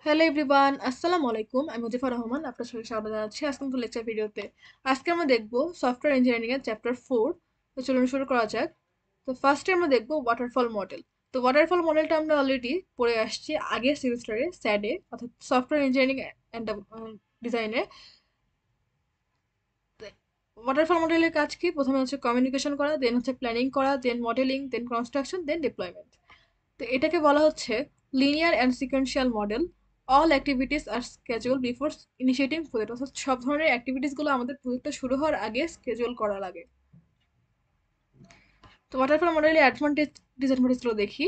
Hello everyone, আসসালামু আলাইকুম। আমি মুজিফা রহমান, আপনার সঙ্গে স্বাগত জানাচ্ছি আজকের লেকচার ভিডিওতে। আজকে আমরা দেখব সফটওয়্যার ইঞ্জিনিয়ারিং এর চ্যাপ্টার 4। তো চলুন শুরু করা যাক। তো ফার্স্টে আমরা দেখব ওয়াটারফল মডেল। তো ওয়াটারফল মডেলটা আমরা অলরেডি পড়ে আসছি আগের সেমিস্টারে স্যাডে, অর্থাৎ সফটওয়্যার ইঞ্জিনিয়ারিং অ্যান্ড ডিজাইনে। ওয়াটারফল মডেলের কাজ কি? প্রথমে হচ্ছে কমিউনিকেশন করা, দেন হচ্ছে প্ল্যানিং করা, then modelling, then construction, then deployment. তো এটাকে বলা হচ্ছে linear and sequential model. All activities are schedule before initiating project, অর্থাৎ সব ধরনের অ্যাক্টিভিটিসগুলো আমাদের প্রজেক্টটা শুরু হওয়ার আগে স্কেজুল করা লাগে। তো ওয়াটারফল মডেলের অ্যাডভান্টেজ ডিসঅ্যাডভান্টেজগুলো দেখি।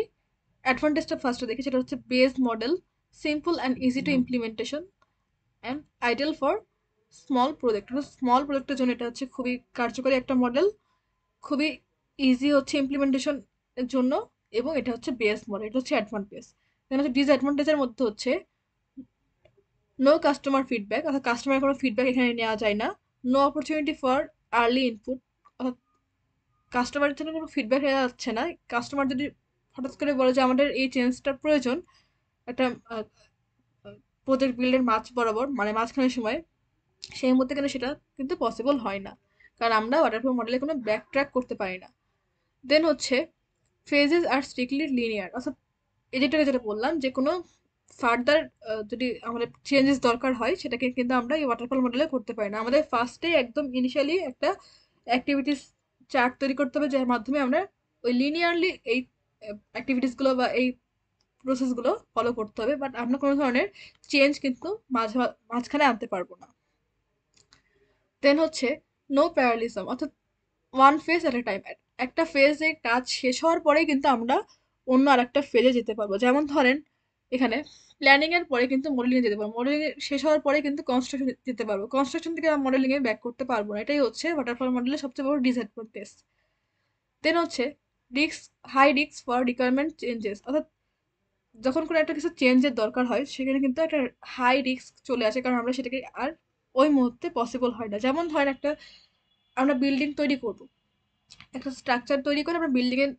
অ্যাডভান্টেজটা ফার্স্টে দেখি, সেটা হচ্ছে base model, simple and easy to implementation and ideal for small project. Small প্রজেক্টের জন্য এটা হচ্ছে খুবই কার্যকরী একটা মডেল, খুবই ইজি হচ্ছে ইমপ্লিমেন্টেশন এর জন্য, এবং এটা হচ্ছে বেস মডেল, এটা হচ্ছে অ্যাডভান্টেজ। দেন হচ্ছে ডিসঅ্যাডভান্টেজের মধ্যে হচ্ছে নো কাস্টমার ফিডব্যাক, অর্থাৎ কাস্টমারের কোনো ফিডব্যাক এখানে নেওয়া যায় না। No opportunity for early input, অর্থাৎ কাস্টমারের জন্য কোনো ফিডব্যাক নেওয়া যাচ্ছে না। কাস্টমার যদি হঠাৎ করে বলে যে আমাদের এই চেঞ্জটা প্রয়োজন একটা প্রজেক্ট বিল্ডের মাঝ বরাবর, মানে মাঝখানের সময়, সেই মুহূর্তে কিন্তু সেটা কিন্তু পসিবল হয় না, কারণ আমরা ওয়াটারফল মডেলে কোনো ব্যাক ট্র্যাক করতে পারি না। দেন হচ্ছে ফেজেস আর স্ট্রিক্টলি লিনিয়ার, অর্থাৎ যেটা বললাম যে কোনো ফার্দার যদি আমাদের চেঞ্জেস দরকার হয় সেটাকে কিন্তু আমরা এই ওয়াটারফল মডেলে করতে পারি না। আমাদের ফার্স্টে একদম ইনিশিয়ালি একটা অ্যাক্টিভিটিস চার্ট তৈরি করতে হবে, যার মাধ্যমে আমরা ওই লিনিয়ারলি এই অ্যাক্টিভিটিসগুলো বা এই প্রসেসগুলো ফলো করতে হবে, বাট আমরা কোনো ধরনের চেঞ্জ কিন্তু মাঝখানে আনতে পারবো না। দেন হচ্ছে নো প্যারালিজম, অর্থাৎ ওয়ান ফেজ এট এ টাইম। একটা ফেজে কাজ শেষ হওয়ার পরেই কিন্তু আমরা অন্য আরেকটা ফেজে যেতে পারবো। যেমন ধরেন এখানে প্ল্যানিং এর পরে কিন্তু মডেলিং এ যেতে পারবো, মডেলিং শেষ হওয়ার পরে কিন্তু কনস্ট্রাকশন যেতে পারবো, কনস্ট্রাকশন থেকে মডেলিং এ ব্যাক করতে পারবো না। এটাই হচ্ছে ওয়াটারফল মডেলের সবচেয়ে বড় ডিসঅ্যাডভান্টেজ। দেন হচ্ছে risk, high risk for requirement changes, অর্থাৎ যখন কোনো একটা কিছু চেঞ্জের দরকার হয় সেখানে কিন্তু একটা হাই রিস্ক চলে আসে, কারণ আমরা সেটাকে আর ওই মুহূর্তে পসিবল হয় না। যেমন ধরেন একটা আমরা বিল্ডিং তৈরি করব, একটা স্ট্রাকচার তৈরি করে আমরা বিল্ডিং এর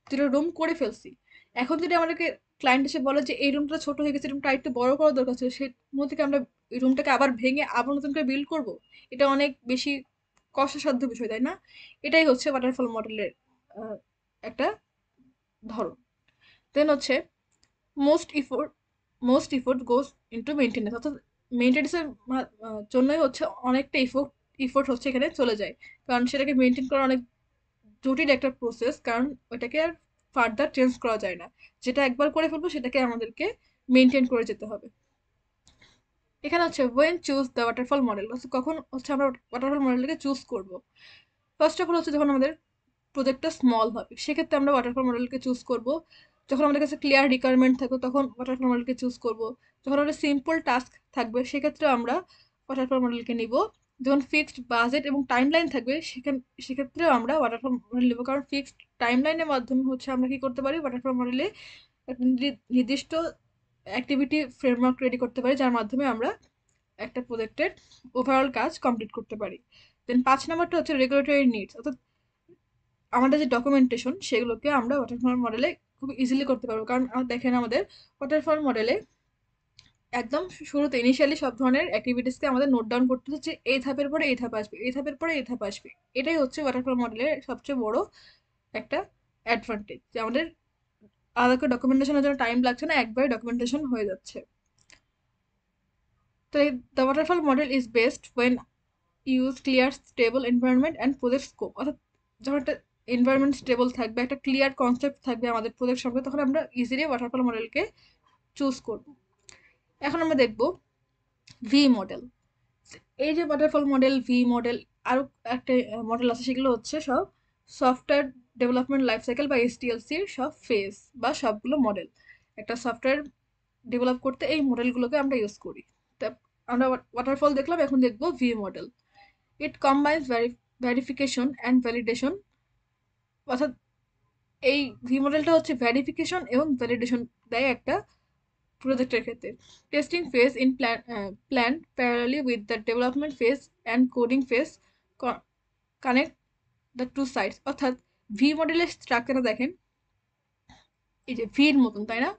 3টা রুম করে ফেলছি। এখন যদি আমাদেরকে ক্লায়েন্ট এসে বলে যে এই রুমটা ছোট হয়ে গেছে, রুমটা একটু বড় করা দরকার ছিল, সেই মধ্যে থেকে আমরা এই রুমটাকে আবার ভেঙে আবার নতুন করে বিল্ড করব, এটা অনেক বেশি কষ্টসাধ্য বিষয়, তাই না? এটাই হচ্ছে ওয়াটারফল মডেলের একটা ধরন। দেন হচ্ছে মোস্ট ইফোর্ট মোস্ট ইফোর্ট গোজ ইনটু মেনটেন্যান্স, অর্থাৎ মেনটেন্যান্সের জন্যই হচ্ছে অনেকটা ইফোর্ট হচ্ছে এখানে চলে যায়, কারণ সেটাকে মেনটেন করা অনেক জটিল একটা প্রসেস, কারণ ওইটাকে আর ফার্দার চেঞ্জ করা যায় না। যেটা একবার করে ফেলবো সেটাকে আমাদেরকে মেনটেন করে যেতে হবে। এখানে হচ্ছে when choose the waterfall model, কখন হচ্ছে আমরা ওয়াটারফল মডেলটাকে চুজ করব। ফার্স্ট অফ অল হচ্ছে যখন আমাদের প্রজেক্টটা স্মল হবে, সেক্ষেত্রে আমরা ওয়াটারফল মডেলকে চুজ করব। যখন আমাদের কাছে ক্লিয়ার রিকোয়ারমেন্ট থাকবে তখন ওয়াটারফল মডেলকে চুজ করব। যখন আমাদের সিম্পল টাস্ক থাকবে সেক্ষেত্রে আমরা ওয়াটারফল মডেলকে নিব। যখন ফিক্সড বাজেট এবং টাইমলাইন থাকবে সেক্ষেত্রেও আমরা ওয়াটারফল মডেল নিব, কারণ ফিক্সড টাইমলাইনের মাধ্যমে হচ্ছে আমরা কি করতে পারি, ওয়াটারফল মডেলে একটা নির্দিষ্ট অ্যাক্টিভিটি ফ্রেমওয়ার্ক রেডি করতে পারি, যার মাধ্যমে আমরা একটা প্রজেক্টের ওভারঅল কাজ কমপ্লিট করতে পারি। দেন 5 নম্বরটা হচ্ছে রেগুলেটরি নিডস, অর্থাৎ আমাদের যে ডকুমেন্টেশন সেগুলোকে আমরা ওয়াটারফল মডেলে খুব ইজিলি করতে পারবো, কারণ দেখেন আমাদের ওয়াটারফল মডেলে একদম শুরুতে ইনিশিয়ালি সব ধরনের অ্যাক্টিভিটিসকে আমাদের নোট ডাউন করতে হচ্ছে, এই ধাপের পরে এই ধাপ আসবে, এই ধাপের পরে এই ধাপ আসবে। এটাই হচ্ছে ওয়াটারফল মডেলের সবচেয়ে বড় একটা অ্যাডভান্টেজ, যে আমাদের আলাদা করে ডকুমেন্টেশনের জন্য টাইম লাগছে না, একবারে ডকুমেন্টেশন হয়ে যাচ্ছে। তো the waterfall model is best when use clear stable environment and project scope, অর্থাৎ যখন একটা এনভায়রনমেন্ট স্টেবল থাকবে, একটা ক্লিয়ার কনসেপ্ট থাকবে আমাদের প্রজেক্ট সম্পর্কে, তখন আমরা ইজিলি ওয়াটারফল মডেলকে চুজ করব। এখন আমরা দেখব ভি মডেল। এই যে ওয়াটারফল মডেল, ভি মডেল, আরো একটা মডেল আছে, সেগুলো হচ্ছে সব সফটওয়্যার ডেভেলপমেন্ট লাইফ সাইকেল বা এসডিএলসির সব ফেজ বা সবগুলো মডেল। একটা সফটওয়্যার ডেভেলপ করতে এই মডেলগুলোকে আমরা ইউজ করি। তা আমরা ওয়াটারফল দেখলাম, এখন দেখবো V model. It combines verification and validation, অর্থাৎ এই ভি মডেলটা হচ্ছে ভেরিফিকেশন এবং ভ্যালিডেশন দেয় একটা প্রজেক্টের ক্ষেত্রে। Testing phase in plan parallelly with the development phase and coding phase connect the two sides, অর্থাৎ ভি মডেলের স্ট্রাকচারটা দেখেন এই যে ভির মতন, তাই না?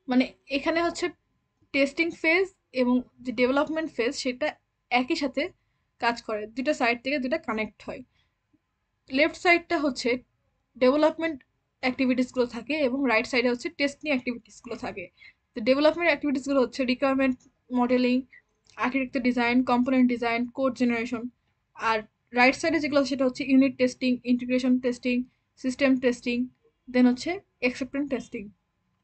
মানে এখানে হচ্ছে টেস্টিং ফেজ এবং যে ডেভেলপমেন্ট ফেজ সেটা একই সাথে কাজ করে, দুটো সাইড থেকে দুটা কানেক্ট হয়। লেফট সাইডটা হচ্ছে ডেভেলপমেন্ট অ্যাক্টিভিটিসগুলো থাকে এবং রাইট সাইডে হচ্ছে টেস্টিং অ্যাক্টিভিটিসগুলো থাকে। তো ডেভেলপমেন্ট অ্যাক্টিভিটিসগুলো হচ্ছে requirement modeling, architecture design, component design, code generation. আর রাইট সাইডে যেগুলো সেটা হচ্ছে unit testing, integration testing, system testing, then হচ্ছে অ্যাকসেপ্টেন্স টেস্টিং।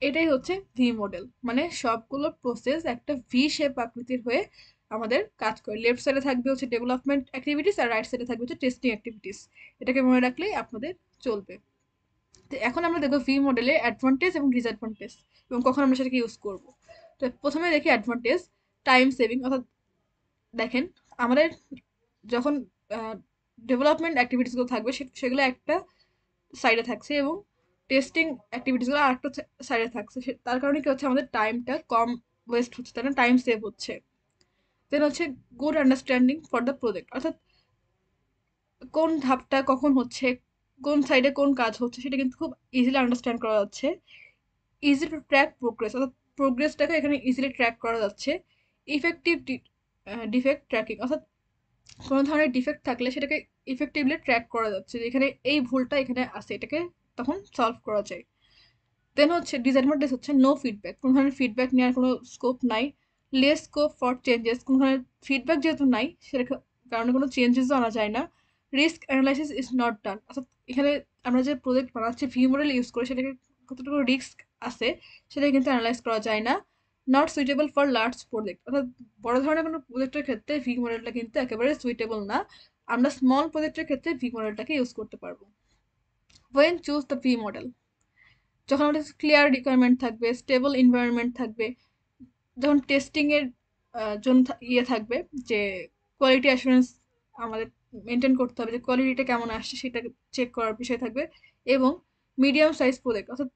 এটাই হচ্ছে ভি মডেল, মানে সবগুলো প্রসেস একটা ভি শেপ আকৃতির হয়ে আমাদের কাজ করে। লেফট সাইডে থাকবে হচ্ছে ডেভেলপমেন্ট অ্যাক্টিভিটিস আর রাইট সাইডে থাকবে হচ্ছে টেস্টিং অ্যাক্টিভিটিস। এটাকে মনে রাখলেই আপনাদের চলবে। তো এখন আমরা দেখবো ভি মডেলের অ্যাডভান্টেজ এবং ডিসঅ্যাডভান্টেজ এবং কখন আমরা সেটাকে ইউজ করব। তো প্রথমে দেখি অ্যাডভান্টেজ, টাইম সেভিং। অর্থাৎ দেখেন, আমাদের যখন ডেভেলপমেন্ট অ্যাক্টিভিটিসগুলো থাকবে সেগুলো একটা সাইডে থাকছে এবং টেস্টিং অ্যাক্টিভিটিসগুলো আরেকটা সাইডে থাকছে, তার কারণে কি হচ্ছে আমাদের টাইমটা কম ওয়েস্ট হচ্ছে, তাই না, টাইম সেভ হচ্ছে। দেন হচ্ছে good understanding for the project. অর্থাৎ কোন ধাপটা কখন হচ্ছে, কোন সাইডে কোন কাজ হচ্ছে সেটা কিন্তু খুব ইজিলি আন্ডারস্ট্যান্ড করা যাচ্ছে। ইজি টু ট্র্যাক প্রোগ্রেস, অর্থাৎ প্রোগ্রেসটাকে এখানে ইজিলি ট্র্যাক করা যাচ্ছে। ইফেক্টিভ ডিফেক্ট ট্র্যাকিং, অর্থাৎ কোনো ধরনের ডিফেক্ট থাকলে সেটাকে ইফেক্টিভলি ট্র্যাক করা যাচ্ছে যে এখানে এই ভুলটা এখানে আছে, এটাকে তখন সলভ করা যায়। দেন হচ্ছে ডিসঅ্যাডভান্টেজ হচ্ছে নো ফিডব্যাক, কোনো ধরনের ফিডব্যাক নেওয়ার কোনো স্কোপ নাই। লেস স্কোপ ফর চেঞ্জেস, কোনো ধরনের ফিডব্যাক যেহেতু নাই সেটার কারণে কোনো চেঞ্জেসও আনা যায় না। Risk analysis is not done, অর্থাৎ এখানে আমরা যে প্রজেক্ট বানাচ্ছি ভি মডেল ইউজ করে সেটাকে কতটুকু রিস্ক আছে সেটা কিন্তু অ্যানালাইজ করা যায় না। Not suitable for large project, অর্থাৎ বড় ধরনের কোনো প্রজেক্টের ক্ষেত্রে ভি মডেলটা কিন্তু একেবারে সুইটেবল না। আমরা স্মল প্রজেক্টের ক্ষেত্রে ভি মডেলটাকে ইউজ করতে পারবো। When choose the V model, যখন আমাদের ক্লিয়ার রিকোয়ারমেন্ট থাকবে, স্টেবল এনভায়রনমেন্ট থাকবে, যখন টেস্টিংয়ের জন্য ইয়ে থাকবে যে কোয়ালিটি অ্যাসুরেন্স আমাদের মেনটেন করতে হবে, যে কোয়ালিটিটা কেমন আসছে সেটা চেক করার বিষয় থাকবে, এবং মিডিয়াম সাইজ প্রজেক্ট, অর্থাৎ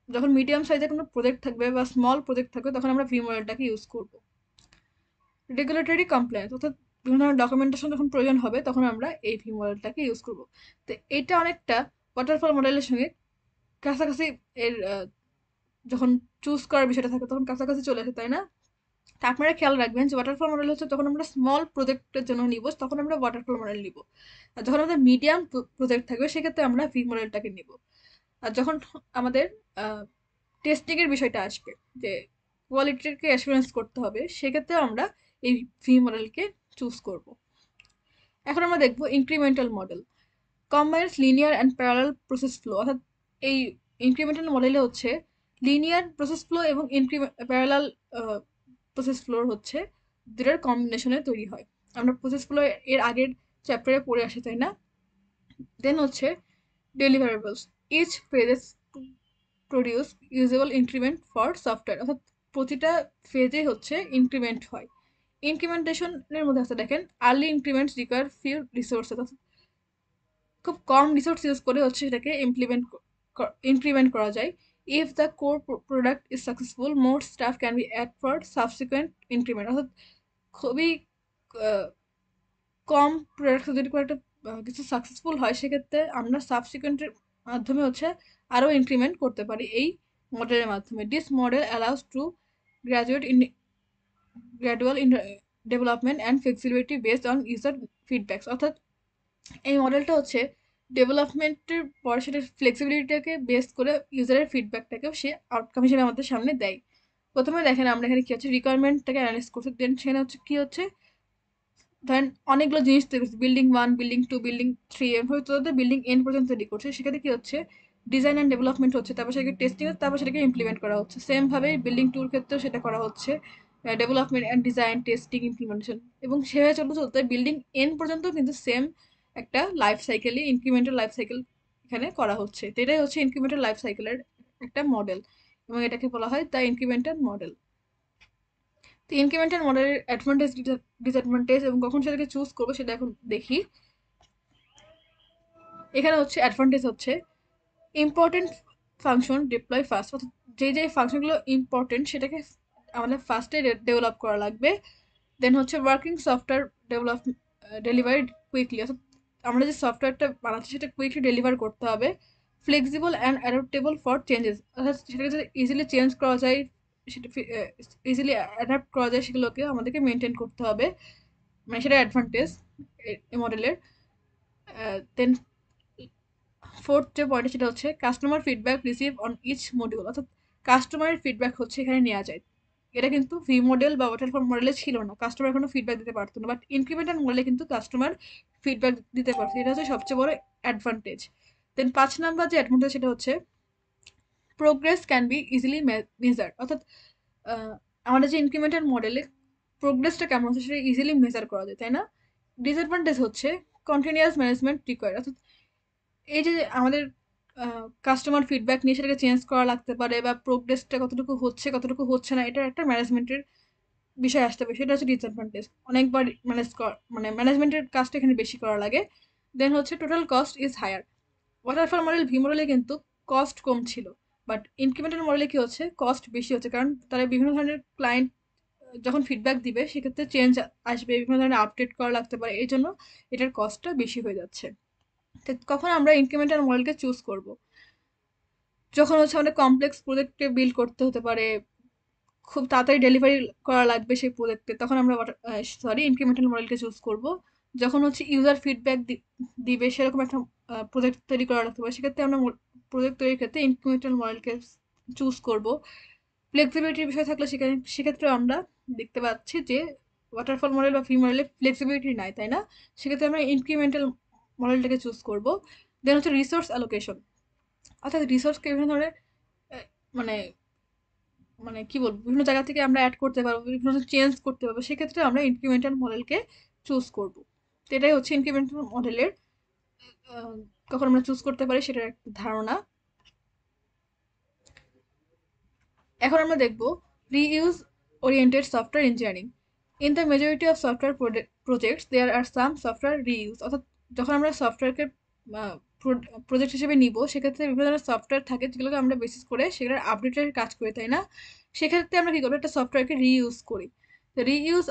যখন মিডিয়াম সাইজের কোনো প্রজেক্ট থাকবে বা স্মল প্রজেক্ট থাকবে তখন আমরা ভি মডেলটাকে ইউজ করব। রেগুলেটরি কমপ্লায়েন্স, অর্থাৎ বিভিন্ন ধরনের ডকুমেন্টেশন যখন প্রয়োজন হবে তখন আমরা এই ভি মডেলটাকে ইউজ করব। তো এটা অনেকটা ওয়াটারফল মডেলের সঙ্গে কাছাকাছি, এর যখন চুজ করার বিষয়টা থাকে তখন কাছাকাছি চলে আসে, তাই না? তা আপনারা খেয়াল রাখবেন যে ওয়াটারফল মডেল হচ্ছে যখন আমরা স্মল প্রজেক্টের জন্য নিব তখন আমরা ওয়াটারফল মডেল নিব, আর যখন আমাদের মিডিয়াম প্রজেক্ট থাকবে সেক্ষেত্রে আমরা ভি মডেলটাকে নিব। আর যখন আমাদের টেস্টিং এর বিষয়টা আসবে যে কোয়ালিটিকে অ্যাসুরেন্স করতে হবে সেক্ষেত্রে আমরা এই ভি মডেলকে চুজ করব। এখন আমরা দেখব incremental model, combines linear and parallel process flow. অর্থাৎ এই ইনক্রিমেন্টাল মডেলে হচ্ছে লিনিয়ার প্রসেস ফ্লো এবং প্যারালাল প্রসেস ফ্লোর হচ্ছে দুটার কম্বিনেশনে তৈরি হয়। আমরা প্রসেস ফ্লো এর আগের চ্যাপ্টারে পড়ে আসি, তাই না? দেন হচ্ছে deliverables, each phases produce usable increment for software, অর্থাৎ প্রতিটা ফেজে হচ্ছে ইনক্রিমেন্ট হয়। ইনক্রিমেন্টেশনের মধ্যে আছে দেখেন আর্লি ইনক্রিমেন্টস রিকোয়ার ফিউ রিসোর্সেস, খুব কম রিসোর্স ইউজ করে হচ্ছে সেটাকে ইনক্রিমেন্ট করা যায়। If the core product is successful more staff can be add for subsequent increment, অর্থাৎ খুবই আহ, কম প্রোডাক্ট যদি কোনো একটা কিছু সাকসেসফুল হয় সেক্ষেত্রে আমরা সাবসিকুয়েন্টের মাধ্যমে হচ্ছে আরও ইনক্রিমেন্ট করতে পারি এই মডেলের মাধ্যমে। This model allows to graduate in gradual in development and flexibility based on user feedbacks, অর্থাৎ এই মডেলটা হচ্ছে ডেভেলপমেন্টের পর সেটা ফ্লেক্সিবিলিটিটাকে বেস করে ইউজারের ফিডব্যাকটাকেও সে আউটকাম হিসেবে আমাদের সামনে দেয়। প্রথমে দেখেন আমরা এখানে কি হচ্ছে রিকোয়ারমেন্টটাকে অ্যানালাইজ করছি, দেন সেখানে হচ্ছে কি হচ্ছে ধরেন অনেকগুলো জিনিস তৈরি করছে, বিল্ডিং 1, বিল্ডিং 2, বিল্ডিং 3, এভাবে তো বিল্ডিং এন পর্যন্ত তৈরি করছে। সেখানে কি হচ্ছে ডিজাইন অ্যান্ড ডেভেলপমেন্ট হচ্ছে, তারপর সেটাকে টেস্টিং হচ্ছে, তারপর সেটাকে ইমপ্লিমেন্ট করা হচ্ছে। সেমভাবে বিল্ডিং 2 ক্ষেত্রেও সেটা করা হচ্ছে, development and design, testing, implementation, এবং সেভাবে চলতে চলতে বিল্ডিং এন পর্যন্ত কিন্তু সেম একটা লাইফ সাইকেলই ইনক্রিমেন্টাল লাইফ সাইকেল এখানে করা হচ্ছে। তো এটাই হচ্ছে ইনক্রিমেন্টাল লাইফ সাইকেলের একটা মডেল এবং এটাকে বলা হয় দ্য ইনক্রিমেন্টাল মডেল। তো ইনক্রিমেন্টাল মডেলের অ্যাডভান্টেজ ডিসঅ্যাডভান্টেজ এবং কখন সেটাকে চুজ করবো সেটা এখন দেখি। এখানে হচ্ছে অ্যাডভান্টেজ হচ্ছে ইম্পর্টেন্ট ফাংশন ডিপ্লয় ফার্স্ট, অর্থাৎ যে ফাংশনগুলো ইম্পর্টেন্ট সেটাকে আমাদের ফার্স্টে ডেভেলপ করা লাগবে। দেন হচ্ছে working software develop delivery quickly, অর্থাৎ আমরা যে সফটওয়্যারটা বানাচ্ছি সেটা কুইকলি ডেলিভার করতে হবে। Flexible and adaptable for changes, অর্থাৎ সেটাকে যদি ইজিলি চেঞ্জ করা যায় সেটা ইজিলি অ্যাডাপ্ট করা যায় সেগুলোকে আমাদেরকে মেনটেন করতে হবে, মানে সেটা অ্যাডভান্টেজ এই মডেলের। দেন ফোর্থ যে পয়েন্ট সেটা হচ্ছে customer feedback receive on each module, অর্থাৎ কাস্টমারের ফিডব্যাক হচ্ছে এখানে নেওয়া যায়। এটা কিন্তু ভি মডেল বা ওয়াটারফল মডেলে ছিল না, কাস্টমার কোনো ফিডব্যাক দিতে পারতো না, বাট ইনক্রিমেন্টাল মডেলে কিন্তু কাস্টমার ফিডব্যাক দিতে পারছে, এটা হচ্ছে সবচেয়ে বড় অ্যাডভান্টেজ। দেন 5 নাম্বার যে অ্যাডভান্টেজ সেটা হচ্ছে progress can be easily measure, অর্থাৎ আমাদের যে ইনক্রিমেন্টাল মডেলে প্রোগ্রেসটা কেমন হচ্ছে সেটা ইজিলি মেজার করা যায়, তাই না? ডিসঅ্যাডভান্টেজ হচ্ছে কন্টিনিউয়াস ম্যানেজমেন্ট রিকোয়ার, অর্থাৎ এই যে আমাদের কাস্টমার ফিডব্যাক নিয়ে সেটাকে চেঞ্জ করা লাগতে পারে, বা প্রোগ্রেসটা কতটুকু হচ্ছে না, এটা একটা ম্যানেজমেন্টের বিষয় আসতে পারে, সেটা হচ্ছে ডিসঅ্যাডভান্টেজ। অনেকবার মানে ম্যানেজমেন্টের কাজটা এখানে বেশি করা লাগে। দেন হচ্ছে total cost is higher, waterfall model V মডেলে কিন্তু কস্ট কম ছিল, বাট ইনক্রিমেন্টাল মডেলে কি হচ্ছে কস্ট বেশি হচ্ছে, কারণ তারা বিভিন্ন ধরনের ক্লায়েন্ট যখন ফিডব্যাক দিবে সেক্ষেত্রে চেঞ্জ আসবে, বিভিন্ন ধরনের আপডেট করা লাগতে পারে, এই জন্য এটার কস্টটা বেশি হয়ে যাচ্ছে। তো কখন আমরা ইনক্রিমেন্টাল মডেলকে চুজ করব? যখন হচ্ছে আমাদের কমপ্লেক্স প্রজেক্টকে বিল্ড করতে হতে পারে, খুব তাড়াতাড়ি ডেলিভারি করা লাগবে সেই প্রজেক্টে, তখন আমরা ইনক্রিমেন্টাল মডেলকে চুজ করব। যখন হচ্ছে ইউজার ফিডব্যাক দিবে সেরকম একটা প্রজেক্ট তৈরি করা লাগতে পারে, সেক্ষেত্রে আমরা প্রজেক্ট তৈরির ক্ষেত্রে ইনক্রিমেন্টাল মডেলকে চুজ করব। ফ্লেক্সিবিলিটির বিষয় থাকলে সেক্ষেত্রে আমরা দেখতে পাচ্ছি যে ওয়াটারফল মডেল বা ফ্রি মডেলে ফ্লেক্সিবিলিটি নাই, তাই না? সেক্ষেত্রে আমরা ইনক্রিমেন্টাল মডেলটাকে চুজ করব। দেন হচ্ছে রিসোর্স অ্যালোকেশন, অর্থাৎ রিসোর্সকে বিভিন্ন ধরনের মানে মানে কি বলবো, বিভিন্ন জায়গা থেকে আমরা অ্যাড করতে পারবো, বিভিন্ন চেঞ্জ করতে পারবো, সেক্ষেত্রে আমরা ইনক্রিমেন্টাল মডেলকে চুজ করব। তো এটাই হচ্ছে ইনক্রিমেন্টাল মডেলের কখন আমরা চুজ করতে পারি সেটার একটা ধারণা। এখন আমরা দেখব reuse oriented software engineering. In the majority of software projects there are some software reuse, অর্থাৎ যখন আমরা সফটওয়্যারকে প্রজেক্ট হিসেবে নিব সেক্ষেত্রে বিভিন্ন ধরনের সফটওয়্যার থাকে যেগুলোকে আমরা বেসিস করে সেগুলোর আপডেটের কাজ করি, তাই না? সেক্ষেত্রে আমরা কি করবো, একটা সফটওয়্যারকে রিইউজ করি। Reuse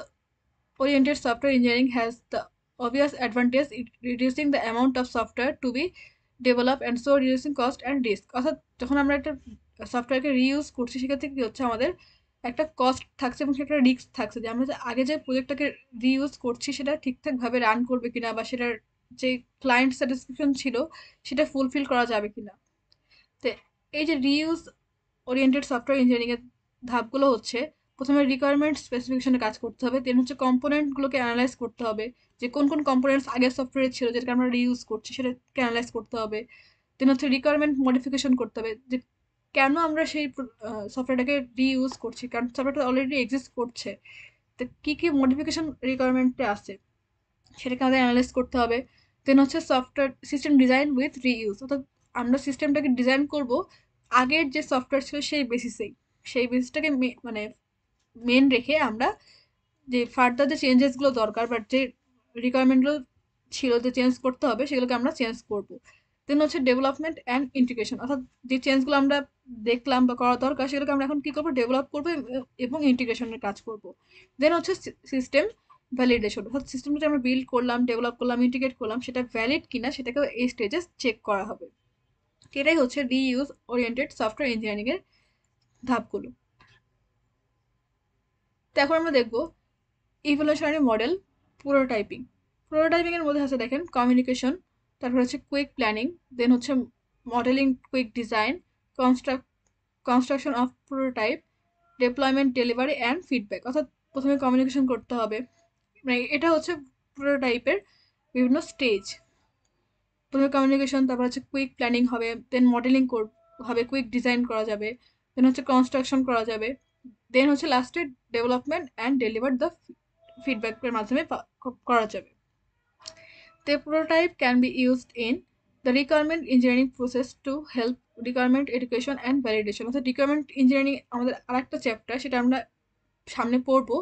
oriented software engineering has the obvious advantage in reducing the amount of software to be developed and so reducing cost and risk, অর্থাৎ যখন আমরা একটা সফটওয়্যারকে রিইউজ করছি সেক্ষেত্রে কি হচ্ছে আমাদের একটা কস্ট থাকছে এবং একটা রিস্ক থাকছে, যে আমরা যে আগে যে প্রজেক্টটাকে রিইউজ করছি সেটা ঠিকঠাকভাবে রান করবে কিনা, বা সেটার যে ক্লায়েন্ট স্যাটিসফ্যাকশন ছিল সেটা ফুলফিল করা যাবে কিনা। তো এই যে রিইউজ ওরিয়েন্টেড সফটওয়্যার ইঞ্জিনিয়ারিং এর ধাপগুলো হচ্ছে প্রথমে রিকোয়ারমেন্ট স্পেসিফিকেশনে কাজ করতে হবে, দেন হচ্ছে কম্পোনেন্টগুলোকে অ্যানালাইজ করতে হবে, যে কোন কোন কম্পোনেন্টস আগের সফটওয়্যারে ছিল যেটাকে আমরা রিইউজ করছি সেটাকে অ্যানালাইজ করতে হবে। দেন হচ্ছে রিকোয়ারমেন্ট মডিফিকেশন করতে হবে, যে কেন আমরা সেই সফটওয়্যারটাকে রিইউজ করছি, কারণ সফটওয়্যারটা অলরেডি এক্সিস্ট করছে, তো কী কী মডিফিকেশন রিকোয়ারমেন্টে আছে সেটাকে আমাদের অ্যানালাইজ করতে হবে। দেন হচ্ছে software system design with reuse, অর্থাৎ আমরা সিস্টেমটাকে ডিজাইন করব আগের যে সফটওয়্যার ছিল সেই বেসিসেই, সেই বেসিসটাকে মানে মেন রেখে আমরা যে ফার্দার যে চেঞ্জেসগুলো দরকার বা যে রিকোয়ারমেন্টগুলো ছিল যে চেঞ্জ করতে হবে সেগুলোকে আমরা চেঞ্জ করব। দেন হচ্ছে ডেভেলপমেন্ট অ্যান্ড ইন্টিগ্রেশন, অর্থাৎ যে চেঞ্জগুলো আমরা দেখলাম বা করা দরকার সেগুলোকে আমরা এখন কী করবো, ডেভেলপ করবো এবং ইন্টিগ্রেশনের কাজ করব। দেন হচ্ছে সিস্টেম ভ্যালিডেশন, অর্থাৎ সিস্টেমটা আমরা বিল্ড করলাম, ডেভেলপ করলাম, ইন্টিগ্রেট করলাম, সেটা ভ্যালিড কিনা সেটাকে এই স্টেজে চেক করা হবে। এটাই হচ্ছে রিইউজ ওরিয়েন্টেড সফটওয়্যার ইঞ্জিনিয়ারিং এর ধাপগুলো। তো এখন আমরা দেখবো ইভলিউশনারি মডেল প্রোটোটাইপিং। প্রোটোটাইপিং এর মধ্যে আছে দেখেন কমিউনিকেশন, তারপর হচ্ছে কুইক প্ল্যানিং, দেন হচ্ছে modelling, quick design, construction of prototype, deployment, delivery and feedback, অর্থাৎ প্রথমে কমিউনিকেশন করতে হবে, মানে এটা হচ্ছে প্রোটোটাইপের বিভিন্ন স্টেজ। প্রথমে কমিউনিকেশন, তারপর হচ্ছে কুইক প্ল্যানিং হবে, দেন মডেলিং হবে, কুইক ডিজাইন করা যাবে, দেন হচ্ছে কনস্ট্রাকশন করা যাবে, দেন হচ্ছে লাস্টে ডেভেলপমেন্ট অ্যান্ড ডেলিভার দ্য ফিডব্যাকের মাধ্যমে করা যাবে। The prototype can be used in the requirement engineering process to help requirement education and validation, অর্থাৎ রিকোয়ারমেন্ট ইঞ্জিনিয়ারিং আমাদের আরেকটা চ্যাপ্টার, সেটা আমরা সামনে পড়বো।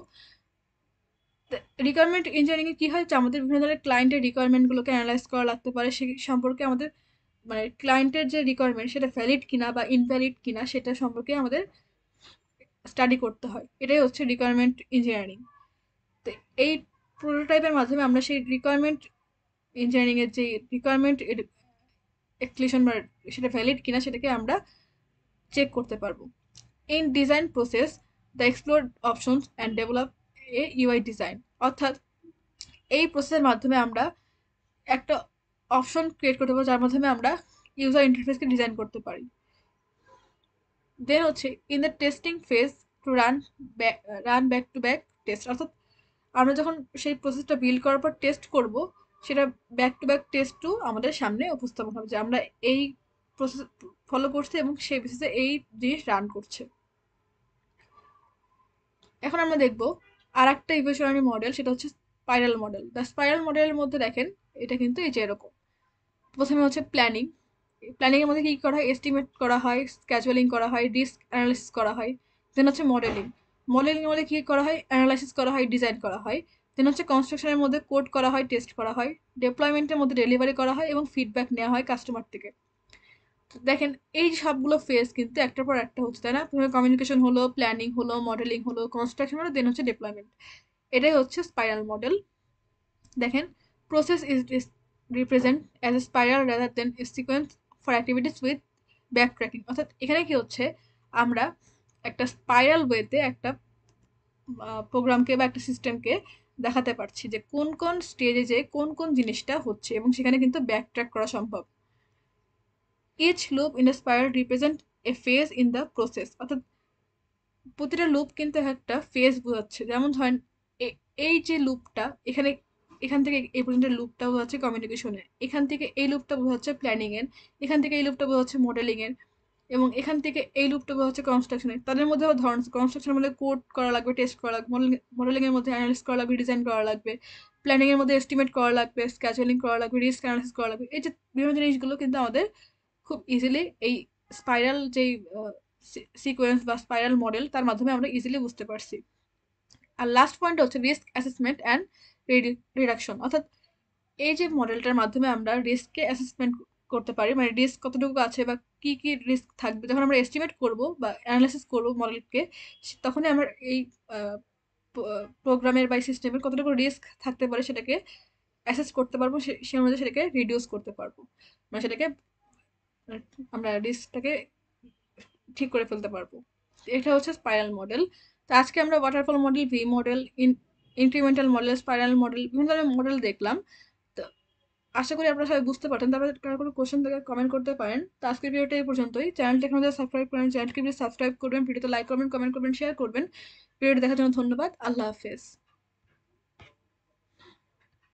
রিকোয়ারমেন্ট ইঞ্জিনিয়ারিংয়ে কী হয় যে আমাদের বিভিন্ন ধরনের ক্লায়েন্টের রিকোয়ারমেন্টগুলোকে অ্যানালাইজ করা লাগতে পারে, সেই সম্পর্কে আমাদের মানে ক্লায়েন্টের যে রিকোয়ারমেন্ট সেটা ভ্যালিড কিনা বা ইনভ্যালিড কিনা সেটা সম্পর্কে আমাদের স্টাডি করতে হয়, এটাই হচ্ছে রিকোয়ারমেন্ট ইঞ্জিনিয়ারিং। তো এই প্রোটোটাইপের মাধ্যমে আমরা সেই রিকোয়ারমেন্ট ইঞ্জিনিয়ারিংয়ের যে রিকোয়ারমেন্ট এক্সপ্লেশন বা সেটা ভ্যালিড কিনা সেটাকে আমরা চেক করতে পারবো। In design process the explore options and develop a UI design. অর্থাৎ এই প্রসেসের মাধ্যমে আমরা একটা অপশন ক্রিয়েট করতে পারবো যার মাধ্যমে আমরা ইউজার ইন্টারফেসকে ডিজাইন করতে পারি। দেন হচ্ছে in the testing phase to run back to back test. অর্থাৎ আমরা যখন সেই প্রসেসটা বিল্ড করার পর টেস্ট করব, সেটা back to back test to আমাদের সামনে উপস্থাপন হবে যে আমরা এই প্রসেস ফলো করছি এবং সেই বেসিসে এই জিনিস রান করছে। এখন আমরা দেখব আর একটা ইভোলিউশনারি মডেল, সেটা হচ্ছে স্পাইরাল মডেল। দ্য স্পাইরাল মডেলের মধ্যে দেখেন এটা কিন্তু এই যে এরকম। প্রথমে হচ্ছে প্ল্যানিং। প্ল্যানিংয়ের মধ্যে কী করা হয়, এস্টিমেট করা হয়, স্ক্যাজুয়ালিং করা হয়, রিস্ক অ্যানালাইসিস করা হয়। দেন হচ্ছে মডেলিং। মডেলিংয়ের মধ্যে কী করা হয়, অ্যানালাইসিস করা হয়, ডিজাইন করা হয়। দেন হচ্ছে কনস্ট্রাকশনের মধ্যে কোড করা হয়, টেস্ট করা হয়। ডেপ্লয়মেন্টের মধ্যে ডেলিভারি করা হয় এবং ফিডব্যাক নেওয়া হয় কাস্টমার থেকে। দেখেন এই সবগুলো ফেজ কিন্তু একটার পর একটা হচ্ছে, তাই না? প্রথমে কমিউনিকেশন হলো, প্ল্যানিং হলো, মডেলিং হলো, কনস্ট্রাকশন হলো, দেন হচ্ছে ডেপ্লয়মেন্ট। এটাই হচ্ছে স্পাইরাল মডেল। দেখেন process is represent as a spiral rather than A sequence for activities with back tracking. অর্থাৎ এখানে কি হচ্ছে, আমরা একটা স্পাইরাল ওয়েতে একটা প্রোগ্রামকে বা একটা সিস্টেমকে দেখাতে পারছি যে কোন কোন স্টেজে যে কোন কোন জিনিসটা হচ্ছে, এবং সেখানে কিন্তু ব্যাক ট্র্যাক করা সম্ভব। Each loop in the spiral represent a phase in the process. অর্থাৎ প্রতিটা লুপ কিন্তু একটা ফেজ বোঝাচ্ছে। যেমন ধরেন এই যে লুপটা এখানে, এখান থেকে এই পর্যন্ত লুপটা বোঝাচ্ছে কমিউনিকেশনের, এখান থেকে এই লুপটা বোঝাচ্ছে প্ল্যানিং এর, এখান থেকে এই লুপটা বোঝাচ্ছে মডেলিং এর, এবং এখান থেকে এই লুপটা বোঝাচ্ছে কনস্ট্রাকশনের। তাদের মধ্যে ধরন কনস্ট্রাকশনের মধ্যে কোড করা লাগবে, টেস্ট করা লাগবে, মডেলিং এর মধ্যে অ্যানালিস করা লাগবে, ডিজাইন করা লাগবে, প্ল্যানিং এর মধ্যে এস্টিমেট করা লাগবে, স্ক্যাজুয়ালিং করা লাগবে, রিস্ক অ্যানালিসিস করা লাগবে। এই যে বিভিন্ন জিনিসগুলো কিন্তু আমাদের খুব ইজিলি এই স্পাইরাল যেই সিকোয়েন্স বা স্পাইরাল মডেল তার মাধ্যমে আমরা ইজিলি বুঝতে পারছি। আর লাস্ট পয়েন্ট হচ্ছে রিস্ক অ্যাসেসমেন্ট অ্যান্ড রিডাকশন। অর্থাৎ এই যে মডেলটার মাধ্যমে আমরা রিস্ককে অ্যাসেসমেন্ট করতে পারি, মানে রিস্ক কতটুকু আছে বা কি কি রিস্ক থাকবে, যখন আমরা এস্টিমেট করব বা অ্যানালাইসিস করব মডেলকে, তখনই আমরা এই প্রোগ্রামের বা সিস্টেমের কতটুকু রিস্ক থাকতে পারে সেটাকে অ্যাসেস করতে পারবো, সে অনুযায়ী সেটাকে রিডিউস করতে পারবো, মানে সেটাকে আমরা রিস্কটাকে ঠিক করে ফেলতে পারবো। এটা হচ্ছে স্পাইরাল মডেল। তো আজকে আমরা waterfall model, V model, incremental model, spiral model, বিভিন্ন ধরনের মডেল দেখলাম। তো আশা করি আপনারা সবাই বুঝতে পারতেন। তারপরে কারো কোনো কোশ্চেন থেকে কমেন্ট করতে পারেন। তো আজকের ভিডিওটা এই পর্যন্তই। চ্যানেলটি এখন সাবস্ক্রাইব করেন, চ্যানেলটিকে প্লিজ সাবস্ক্রাইব করবেন, ভিডিওতে লাইক করবেন, কমেন্ট করবেন, শেয়ার করবেন। ভিডিওটি দেখার জন্য ধন্যবাদ। আল্লাহ হাফেজ।